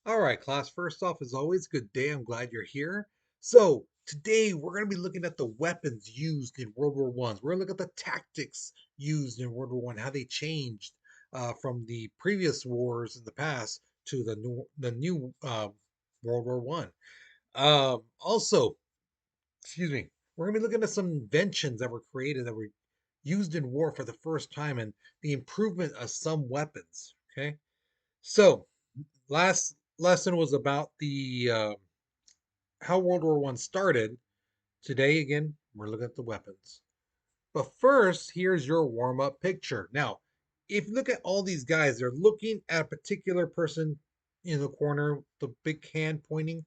All right, class. First off, as always, good day. I'm glad you're here. So today we're going to be looking at the weapons used in World War One. We're going to look at the tactics used in World War One, how they changed from the previous wars in the past to the new World War One. Also, excuse me, we're going to be looking at some inventions that were created that were used in war for the first time and the improvement of some weapons. Okay, so last lesson was about the how World War One started. Today, again, we're looking at the weapons. But first, here's your warm up picture. Now, if you look at all these guys, they're looking at a particular person in the corner, the big hand pointing.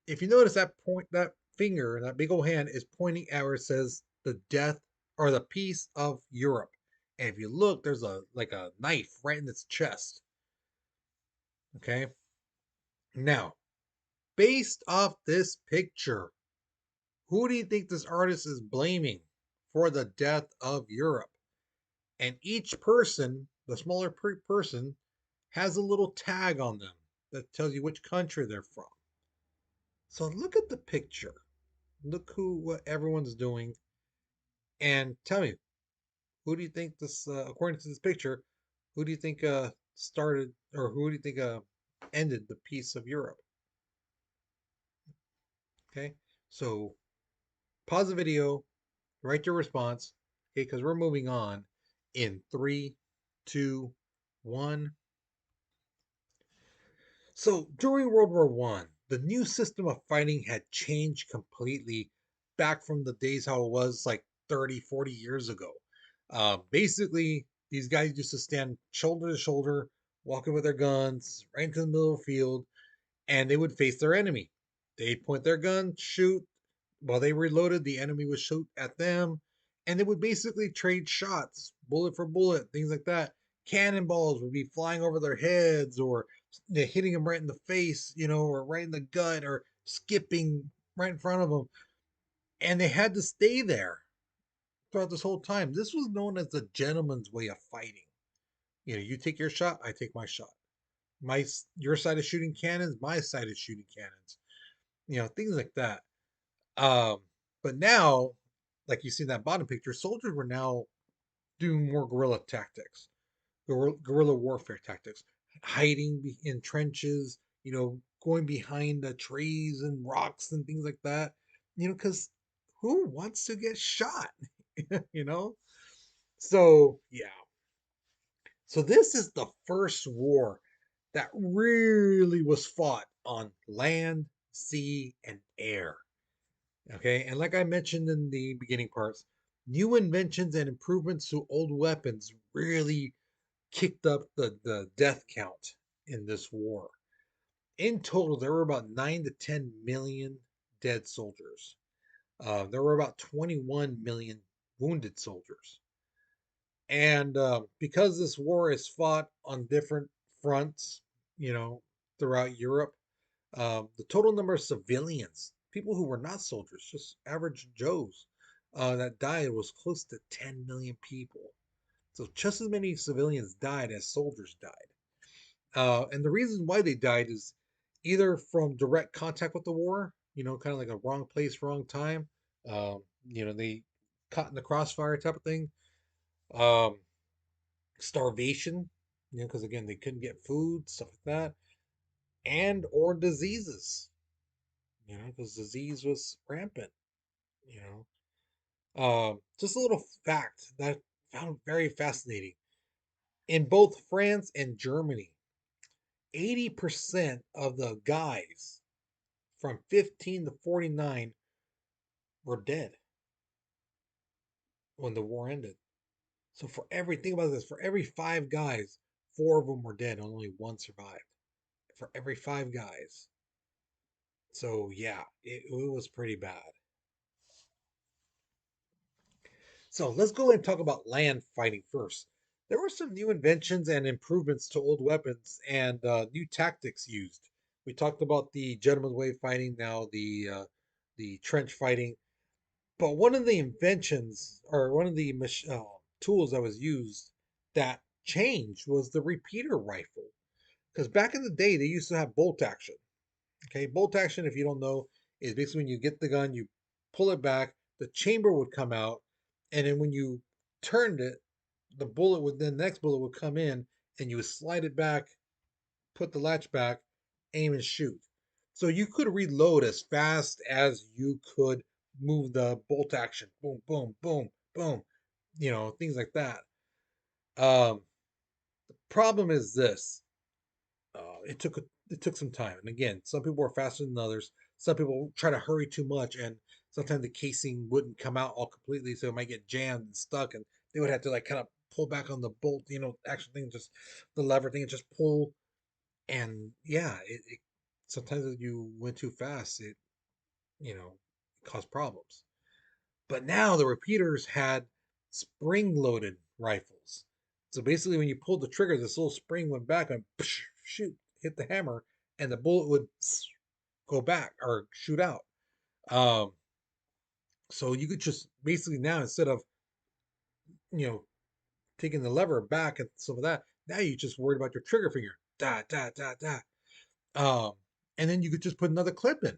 If you notice that point, that finger, that big old hand is pointing at where it says the death or the peace of Europe. And if you look, there's a like a knife right in its chest. Okay. Now, based off this picture, who do you think this artist is blaming for the death of Europe? And each person, the smaller person, has a little tag on them that tells you which country they're from. So look at the picture. Look what everyone's doing, and tell me, who do you think this? According to this picture, who do you think started, or who do you think ended the peace of Europe? Okay, so pause the video, write your response, okay, because we're moving on in three, two, one. So during World War One, the new system of fighting had changed completely back from the days how it was like 30, 40 years ago. Basically, these guys used to stand shoulder to shoulder, walking with their guns right into the middle of the field, and they would face their enemy. They'd point their gun, shoot. While they reloaded, the enemy would shoot at them, and they would basically trade shots, bullet for bullet, things like that. Cannonballs would be flying over their heads, or hitting them right in the face, or right in the gut, or skipping right in front of them. And they had to stay there throughout this whole time. This was known as the gentleman's way of fighting. You take your shot, I take my shot. Your side is shooting cannons, my side is shooting cannons. Things like that. Um, but now, like you see in that bottom picture, soldiers were now doing more guerrilla tactics, guerrilla warfare tactics, hiding in trenches, going behind the trees and rocks and things like that. Because who wants to get shot? you know? So, yeah. So, this is the first war that really was fought on land, sea, and air. Okay, and like I mentioned in the beginning parts, new inventions and improvements to old weapons really kicked up the death count in this war. In total, there were about 9 to 10 million dead soldiers. There were about 21 million wounded soldiers. And because this war is fought on different fronts, you know, throughout Europe, the total number of civilians, people who were not soldiers, just average Joes, that died was close to 10 million people. So just as many civilians died as soldiers died. And the reason why they died is either from direct contact with the war, kind of like a wrong place, wrong time. They caught in the crossfire type of thing. Um, Starvation, because again, they couldn't get food, stuff like that, and or diseases, because disease was rampant, you know. Just a little fact that I found very fascinating. In both France and Germany, 80% of the guys from 15 to 49 were dead when the war ended. So think about this, for every five guys, four of them were dead and only one survived. For every five guys. So yeah, it was pretty bad. So let's go ahead and talk about land fighting first. There were some new inventions and improvements to old weapons and new tactics used. We talked about the gentleman's way fighting, now the trench fighting. But one of the inventions, or one of the tools that was used that changed, was the repeater rifle. Because back in the day, they used to have bolt action. Okay, bolt action, if you don't know, is basically when you get the gun, you pull it back, the chamber would come out, and then when you turned it, the bullet would then the next bullet would come in, and you would slide it back, put the latch back, aim and shoot. So you could reload as fast as you could move the bolt action. Boom, boom, boom, boom. Things like that. Um, Problem is this: it took some time, and again, some people are faster than others. Some people try to hurry too much, and sometimes the casing wouldn't come out all completely, so it might get jammed and stuck, and they would have to like kind of pull back on the bolt, action thing, just the lever thing, and just pull. And yeah, it sometimes if you went too fast, it you know caused problems. But now the repeaters had spring-loaded rifles. So basically, when you pulled the trigger, this little spring went back and shoot, hit the hammer, and the bullet would go back or shoot out. Um, so you could just basically now instead of you know taking the lever back and some of that, now you just worried about your trigger finger, da da da da. Um, and then you could just put another clip in,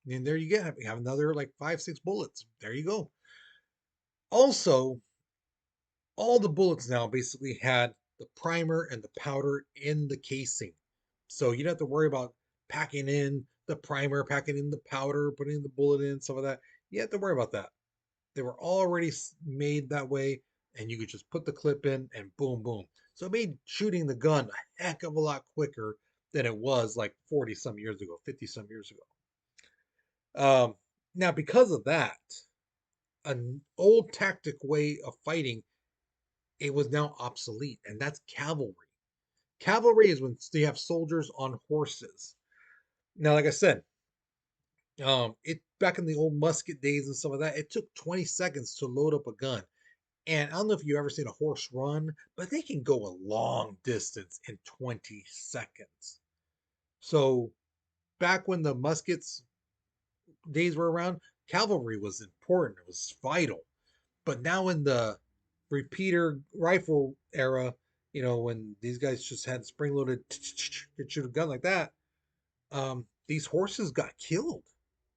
and there you get you have another like 5 6 bullets. There you go. Also, all the bullets now basically had the primer and the powder in the casing. So you don't have to worry about packing in the primer, packing in the powder, putting the bullet in, some of that. You have to worry about that. They were already made that way, and you could just put the clip in and boom, boom. So it made shooting the gun a heck of a lot quicker than it was like 40 some years ago, 50 some years ago. Now, because of that, an old tactic way of fighting, it was now obsolete, and that's cavalry. Cavalry is when they have soldiers on horses. Now, like I said, it back in the old musket days and some of that, it took 20 seconds to load up a gun. And I don't know if you've ever seen a horse run, but they can go a long distance in 20 seconds. So back when the muskets days were around, cavalry was important. It was vital. But now in the repeater rifle era, when these guys just had spring loaded, could shoot a gun like that, these horses got killed.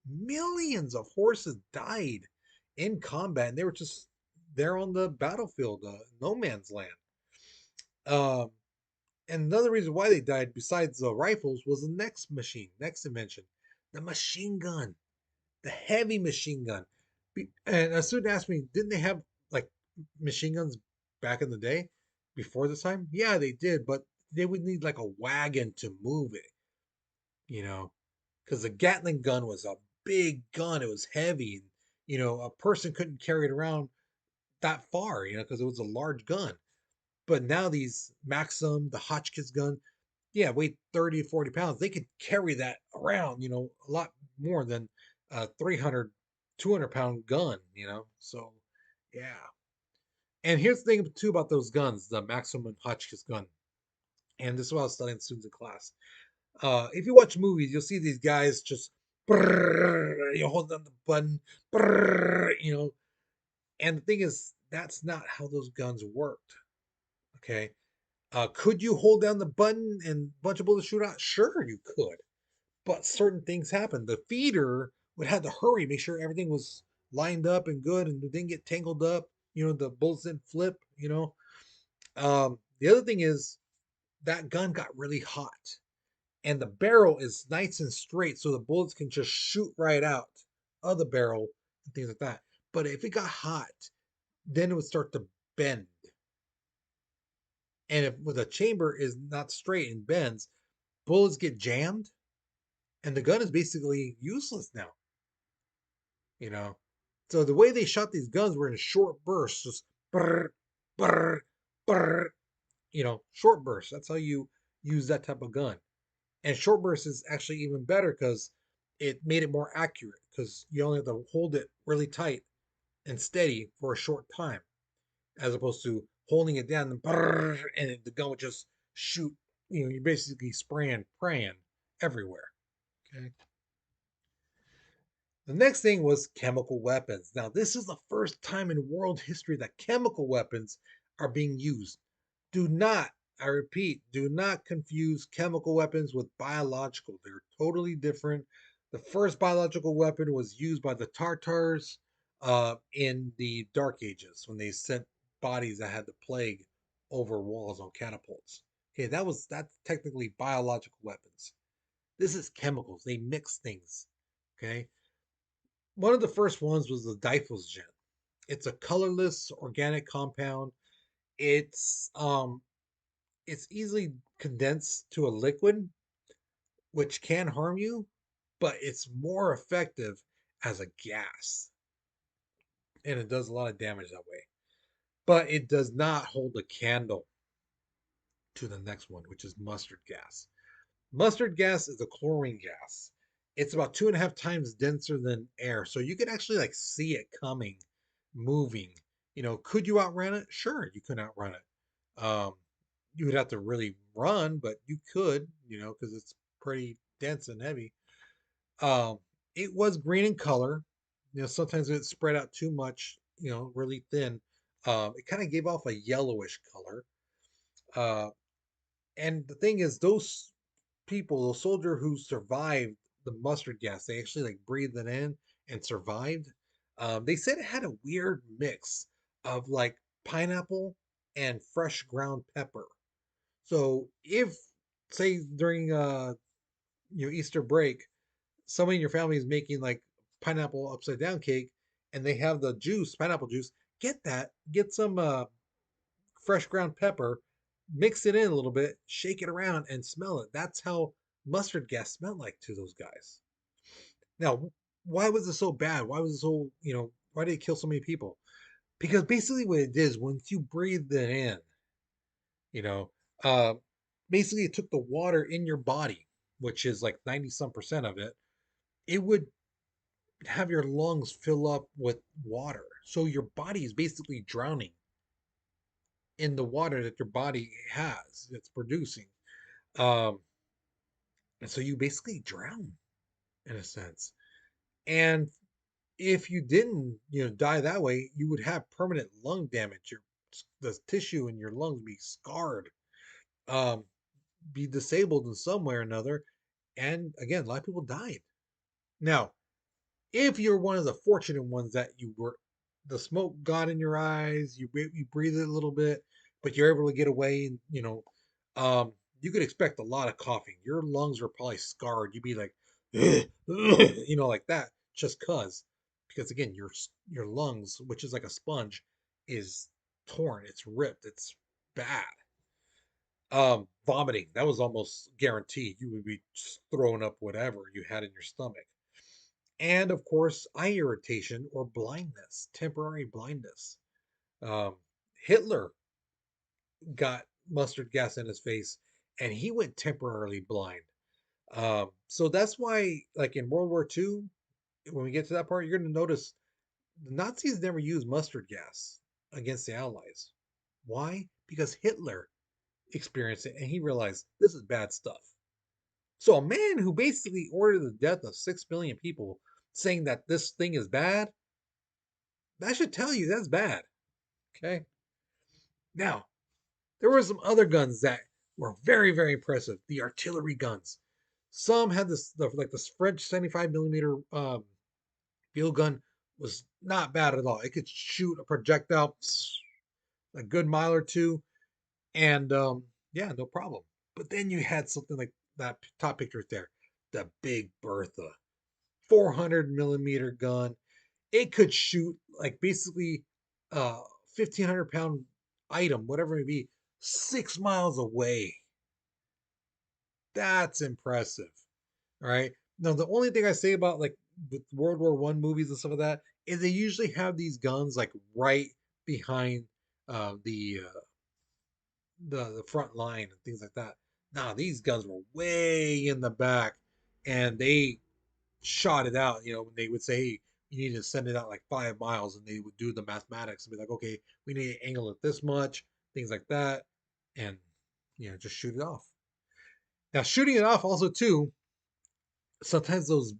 Millions of horses died in combat, and they were just there on the battlefield, no man's land. Um, and another reason why they died, besides the rifles, was the next invention, the machine gun, the heavy machine gun. And a student asked me, didn't they have like machine guns back in the day before this time? Yeah, they did, but they would need like a wagon to move it, you know, because the Gatling gun was a big gun. It was heavy. And, a person couldn't carry it around that far, because it was a large gun. But now these Maxim, the Hotchkiss gun, yeah, weighed 30 to 40 pounds. They could carry that around, a lot more than a 300, 200-pound gun, So, yeah. And here's the thing, too, about those guns, the Maxim and Hotchkiss gun. And this is what I was studying students in class. If you watch movies, you'll see these guys just, you hold down the button, And the thing is, that's not how those guns worked. Okay. Could you hold down the button and a bunch of bullets shoot out? Sure, you could. But certain things happen. The feeder would have to hurry, make sure everything was lined up and good and didn't get tangled up. The bullets didn't flip. The other thing is that gun got really hot, and the barrel is nice and straight, so the bullets can just shoot right out of the barrel and things like that. But if it got hot, then it would start to bend. And if the chamber is not straight and bends, bullets get jammed, and the gun is basically useless now. You know, so the way they shot these guns were in short bursts, just brr, brr, brr, short bursts. That's how you use that type of gun. And short burst is actually even better because it made it more accurate because you only have to hold it really tight and steady for a short time, as opposed to holding it down and brrr, and the gun would just shoot. You're basically spraying, praying everywhere. Okay. The next thing was chemical weapons. Now, this is the first time in world history that chemical weapons are being used. Do not I repeat, do not confuse chemical weapons with biological. They're totally different. The first biological weapon was used by the Tartars in the Dark Ages when they sent bodies that had the plague over walls on catapults. Okay, that's technically biological weapons. This is chemicals. They mix things. Okay. One of the first ones was the Difosgen. It's a colorless organic compound. It's um it's easily condensed to a liquid, which can harm you, but it's more effective as a gas, and it does a lot of damage that way. But it does not hold a candle to the next one, which is mustard gas. Mustard gas is a chlorine gas. It's about 2.5 times denser than air, so you could actually like see it coming, moving. Could you outrun it? Sure, you could outrun it. You would have to really run, but you could, because it's pretty dense and heavy. Um, it was green in color. Sometimes it spread out too much, really thin. It kind of gave off a yellowish color. Uh, and the thing is, those people, those soldier who survived the mustard gas, they actually like breathed it in and survived. They said it had a weird mix of like pineapple and fresh ground pepper. So if, say, during Easter break, somebody in your family is making like pineapple upside down cake and they have the juice, pineapple juice, get some fresh ground pepper, mix it in a little bit, shake it around, and smell it. That's how mustard gas smelled like to those guys. Now, why was it so bad? Why was it so, why did it kill so many people? Because basically what it did is once you breathed it in, you know, uh, basically it took the water in your body, which is like 90 some percent of it, it would have your lungs fill up with water. So your body is basically drowning in the water that your body has, it's producing. Um, and so you basically drown in a sense. And if you didn't, die that way, you would have permanent lung damage. The tissue in your lungs be scarred, um, be disabled in some way or another. And again, a lot of people died. Now, if you're one of the fortunate ones that the smoke got in your eyes, you breathe it a little bit, but you're able to get away, and um, you could expect a lot of coughing. Your lungs are probably scarred. You'd be like, like that, just because again, your lungs, which is like a sponge, is torn. It's ripped. It's bad. Vomiting, that was almost guaranteed. You would be just throwing up whatever you had in your stomach. And of course, eye irritation or blindness, temporary blindness. Um, Hitler got mustard gas in his face and he went temporarily blind. So that's why, like in World War II, when we get to that part, you're going to notice the Nazis never used mustard gas against the Allies. Why? Because Hitler experienced it and he realized this is bad stuff. So a man who basically ordered the death of 6 million people saying that this thing is bad, that should tell you that's bad. Okay. Now, there were some other guns that were very, very impressive. The artillery guns. Some had like this French 75 millimeter field gun was not bad at all. It could shoot a projectile a good mile or two, and yeah, no problem. But then you had something like that top picture right there, the Big Bertha, 400 millimeter gun. It could shoot like basically 1,500 pound item, whatever it may be, 6 miles away. That's impressive. All right. Now, the only thing I say about like with World War I movies and stuff like that is they usually have these guns like right behind the front line and things like that. Now, these guns were way in the back, and they shot it out. They would say, hey, you need to send it out like 5 miles, and they would do the mathematics and be like, okay, we need to angle it this much, things like that, and just shoot it off. Now, shooting it off also too, sometimes those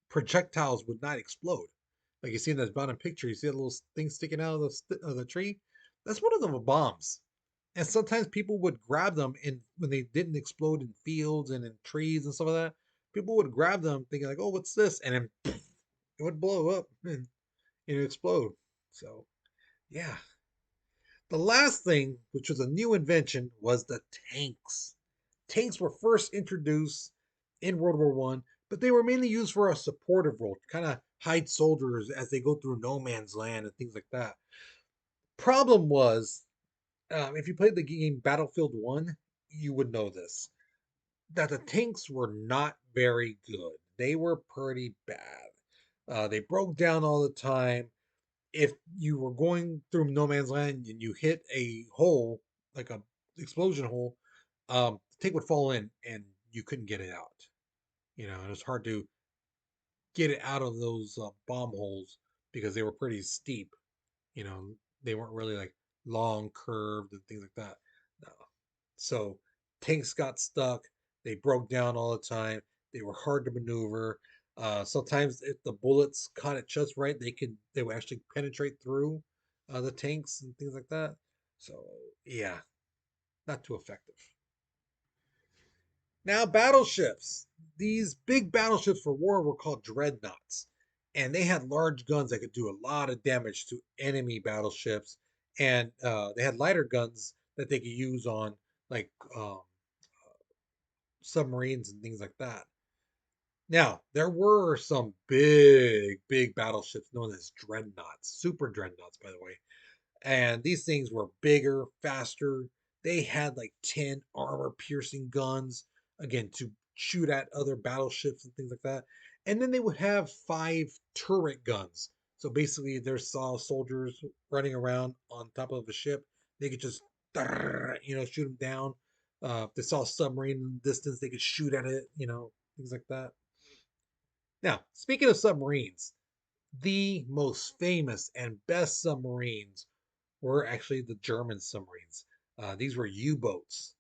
projectiles would not explode. Like you see in that bottom picture, you see a little thing sticking out of the tree. That's one of the bombs. And sometimes people would grab them in when they didn't explode in fields and in trees and stuff like that. People would grab them thinking like, "Oh, what's this?" And then it would blow up and explode. So yeah. The last thing, which was a new invention, was the tanks. Tanks were first introduced in World War One, but they were mainly used for a supportive role, to kind of hide soldiers as they go through no man's land and things like that. Problem was, if you played the game Battlefield One, you would know this, that the tanks were not very good. They were pretty bad. They broke down all the time. If you were going through no man's land and you hit a hole, like a explosion hole, the tank would fall in and you couldn't get it out. It was hard to get it out of those bomb holes because they were pretty steep. You know, they weren't really like long, curved, and things like that. No. So tanks got stuck. They broke down all the time. They were hard to maneuver. Sometimes if the bullets caught it just right, they would actually penetrate through the tanks and things like that. So yeah, not too effective. Now battleships. These big battleships for war were called dreadnoughts, and they had large guns that could do a lot of damage to enemy battleships. And they had lighter guns that they could use on like submarines and things like that. Now, there were some big battleships known as dreadnoughts, super dreadnoughts, by the way. And these things were bigger, faster. They had like 10 armor piercing guns, again, to shoot at other battleships and things like that. And then they would have 5 turret guns. So basically, there's saw soldiers running around on top of a ship. They could just, shoot them down. If they saw a submarine in the distance, they could shoot at it, things like that. Now, speaking of submarines, the most famous and best submarines were actually the German submarines. These were U boats.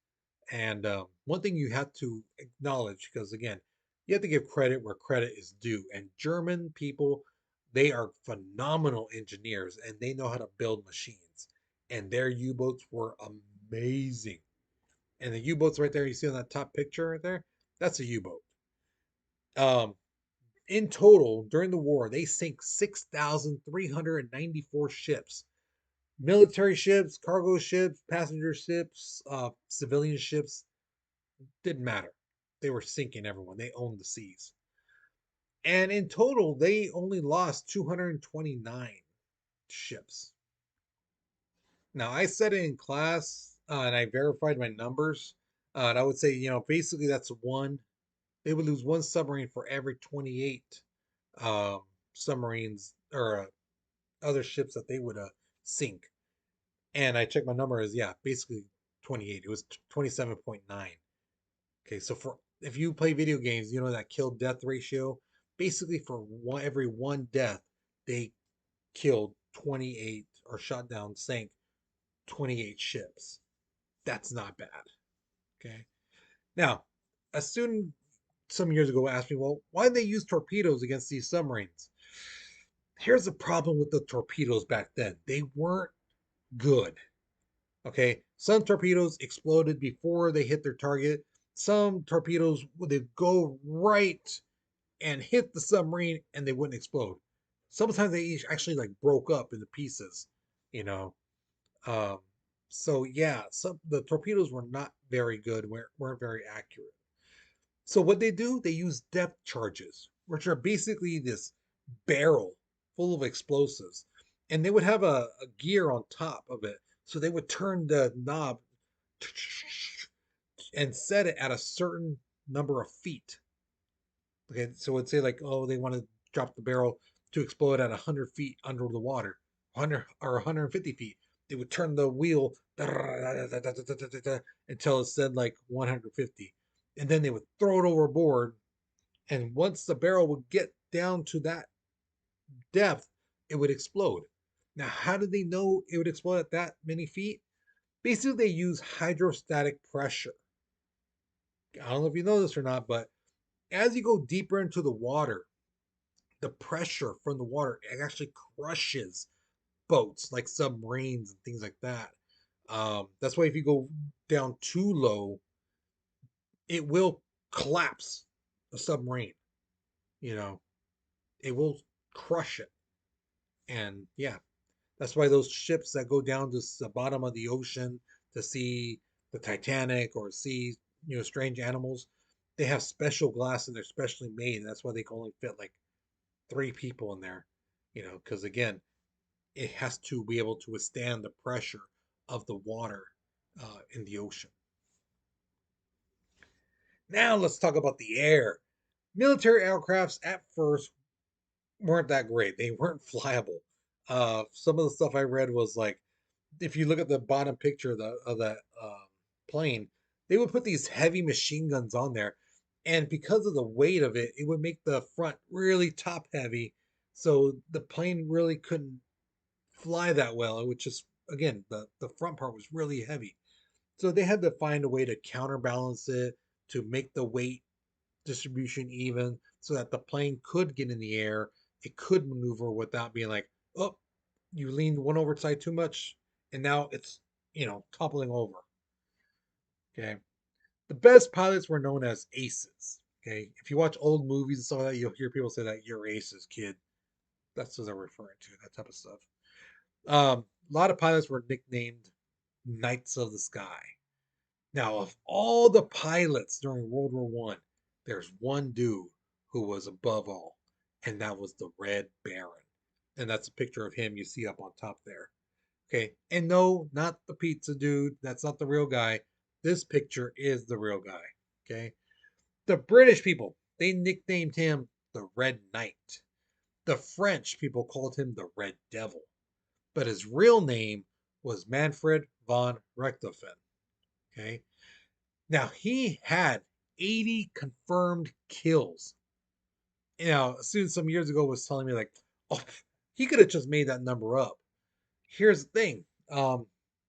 And one thing you have to acknowledge, because again, you have to give credit where credit is due. And German people, they are phenomenal engineers and they know how to build machines. And their U boats were amazing. And the U boats right there, you see on that top picture right there, that's a U boat. Um, in total, during the war, they sank 6,394 ships, military ships, cargo ships, passenger ships, civilian ships, didn't matter. They were sinking everyone. They owned the seas. And in total, they only lost 229 ships. Now, I said it in class and I verified my numbers. And I would say, basically that's one. They would lose one submarine for every 28 um, submarines or other ships that they would sink. And I checked my number as, yeah, basically 28. It was 27.9. Okay, so for if you play video games, you know that kill death ratio. Basically, for every one death, they killed 28 or shot down, sank 28 ships. That's not bad. Okay. Now, a student some years ago asked me, well, why did they use torpedoes against these submarines? Here's the problem with the torpedoes back then. They weren't good. Okay, some torpedoes exploded before they hit their target. Some torpedoes would go right and hit the submarine and they wouldn't explode. Sometimes they actually like broke up into pieces, you know. Um, so yeah, some the torpedoes were not very good, weren't very accurate. So what they do, they use depth charges, which are basically this barrel full of explosives, and they would have a gear on top of it. So they would turn the knob and set it at a certain number of feet. Okay, so it'd say like, oh, they want to drop the barrel to explode at 100 feet under the water, 100 or 150 feet. They would turn the wheel until it said like 150, and then they would throw it overboard. And once the barrel would get down to that depth, it would explode. Now, how did they know it would explode at that many feet? Basically, they use hydrostatic pressure. I don't know if you know this or not, but as you go deeper into the water, the pressure from the water it actually crushes boats like submarines and things like that. That's why if you go down too low, it will collapse a submarine. You know, it will crush it. And yeah, that's why those ships that go down to the bottom of the ocean to see the Titanic or see, strange animals, they have special glass and they're specially made. And that's why they can only fit like three people in there, because again, it has to be able to withstand the pressure of the water in the ocean. Now let's talk about the air. Military aircrafts at first weren't that great. They weren't flyable. Some of the stuff I read was like, if you look at the bottom picture of that plane, they would put these heavy machine guns on there, and because of the weight of it, it would make the front really top heavy, so the plane really couldn't fly that well. It would just, again, the front part was really heavy, so they had to find a way to counterbalance it to make the weight distribution even, so that the plane could get in the air, it could maneuver without being like, oh, you leaned one over side too much, and now it's toppling over. Okay, the best pilots were known as aces. Okay, if you watch old movies and stuff like that, you'll hear people say that you're aces, kid. That's what they're referring to, that type of stuff. A lot of pilots were nicknamed Knights of the Sky. Now, of all the pilots during World War One, there's one dude who was above all, and that was the Red Baron. And that's a picture of him you see up on top there. Okay. And no, not the pizza dude. That's not the real guy. This picture is the real guy. Okay. The British people, they nicknamed him the Red Knight. The French people called him the Red Devil. But his real name was Manfred von Richthofen. Okay. Now he had 80 confirmed kills. A student some years ago was telling me, like, oh, he could have just made that number up. Here's the thing.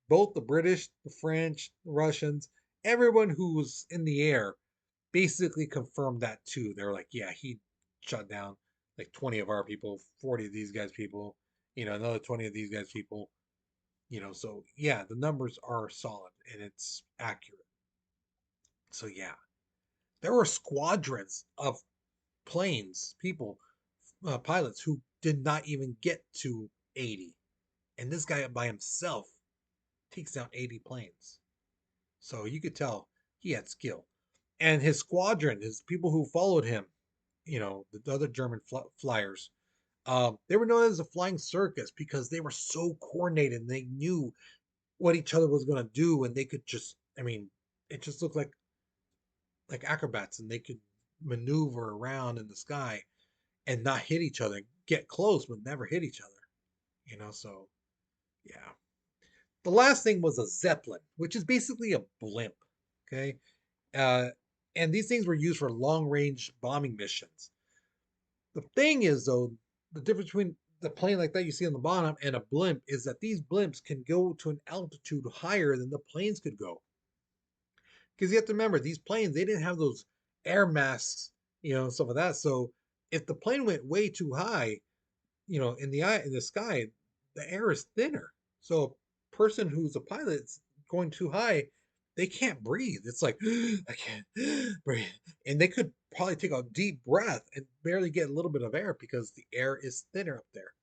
Both the British, the French, the Russians, everyone who was in the air basically confirmed that too. They're like, yeah, he shot down like 20 of our people, 40 of these guys people, another 20 of these guys people, so yeah, the numbers are solid and it's accurate. So yeah, there were squadrons of planes, people, pilots who did not even get to 80. And this guy by himself takes down 80 planes. So you could tell he had skill. And his squadron, his people who followed him, the other German flyers, they were known as a flying circus because they were so coordinated and they knew what each other was going to do. And they could just, it just looked like acrobats, and they could maneuver around in the sky and not hit each other, get close, but never hit each other, so yeah. The last thing was a Zeppelin, which is basically a blimp. Okay. Uh, and these things were used for long range bombing missions. The thing is, though, the difference between the plane like that you see on the bottom and a blimp is that these blimps can go to an altitude higher than the planes could go. Because you have to remember, these planes, they didn't have those air masks, stuff like that. So if the plane went way too high, in the sky, the air is thinner. So a person who's a pilot going too high, they can't breathe. It's like I can't breathe, and they could probably take a deep breath and barely get a little bit of air because the air is thinner up there.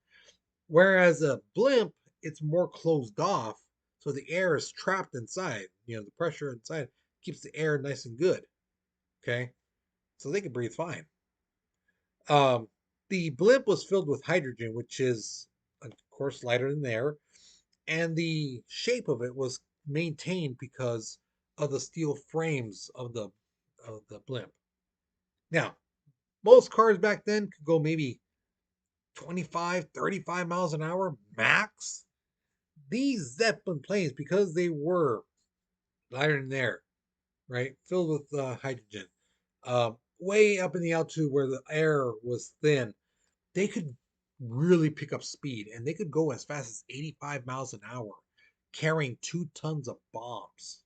Whereas a blimp, it's more closed off, so the air is trapped inside. The pressure inside keeps the air nice and good. Okay, so they can breathe fine. Um, the blimp was filled with hydrogen, which is, of course, lighter than air, and the shape of it was maintained because of the steel frames of the blimp. Now, most cars back then could go maybe 25, 35 miles an hour max. These Zeppelin planes, because they were lighter than air, right, filled with hydrogen, way up in the altitude where the air was thin, they could really pick up speed and they could go as fast as 85 miles an hour carrying 2 tons of bombs.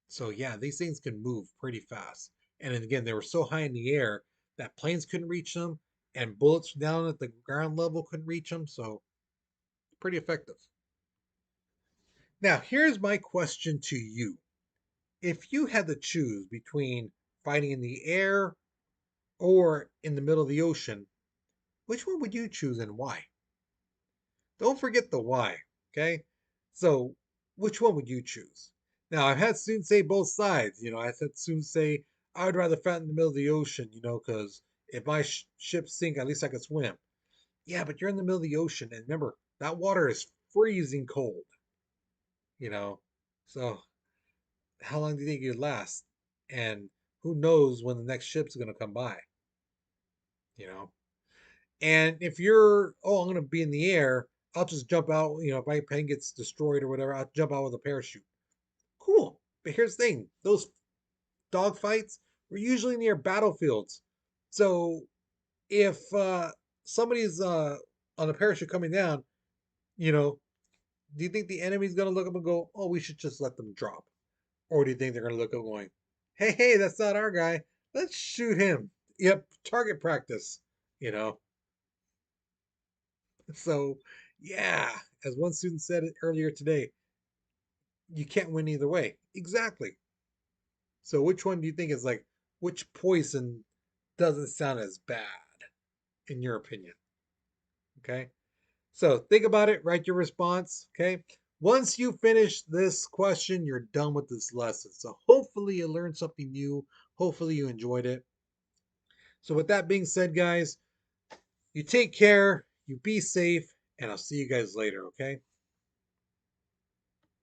So yeah, these things can move pretty fast. And then again, they were so high in the air that planes couldn't reach them and bullets down at the ground level couldn't reach them. So pretty effective. Now, here's my question to you. If you had to choose between fighting in the air or in the middle of the ocean, which one would you choose and why? Don't forget the why, okay? So, which one would you choose? Now, I've had students say both sides. I've had students say, I would rather fight in the middle of the ocean, because if my ship sink, at least I could swim. Yeah, but you're in the middle of the ocean, and remember, that water is freezing cold, you know? So, how long do you think you'd last? And who knows when the next ship's going to come by, you know? And if you're, oh, I'm going to be in the air, I'll just jump out. If my plane gets destroyed or whatever, I'll jump out with a parachute. Cool. But here's the thing, those dogfights were usually near battlefields. So if somebody's on a parachute coming down, you know, do you think the enemy's going to look up and go, oh, we should just let them drop? Or do you think they're going to look up going, hey, hey, that's not our guy. Let's shoot him. Yep, target practice, you know? So, yeah, as one student said it earlier today, you can't win either way. Exactly. So, which one do you think is like, which poison doesn't sound as bad, in your opinion? Okay. So, think about it, write your response. Okay. Once you finish this question, you're done with this lesson. So, hopefully, you learned something new. Hopefully, you enjoyed it. So, with that being said, guys, you take care, you be safe, and I'll see you guys later. Okay.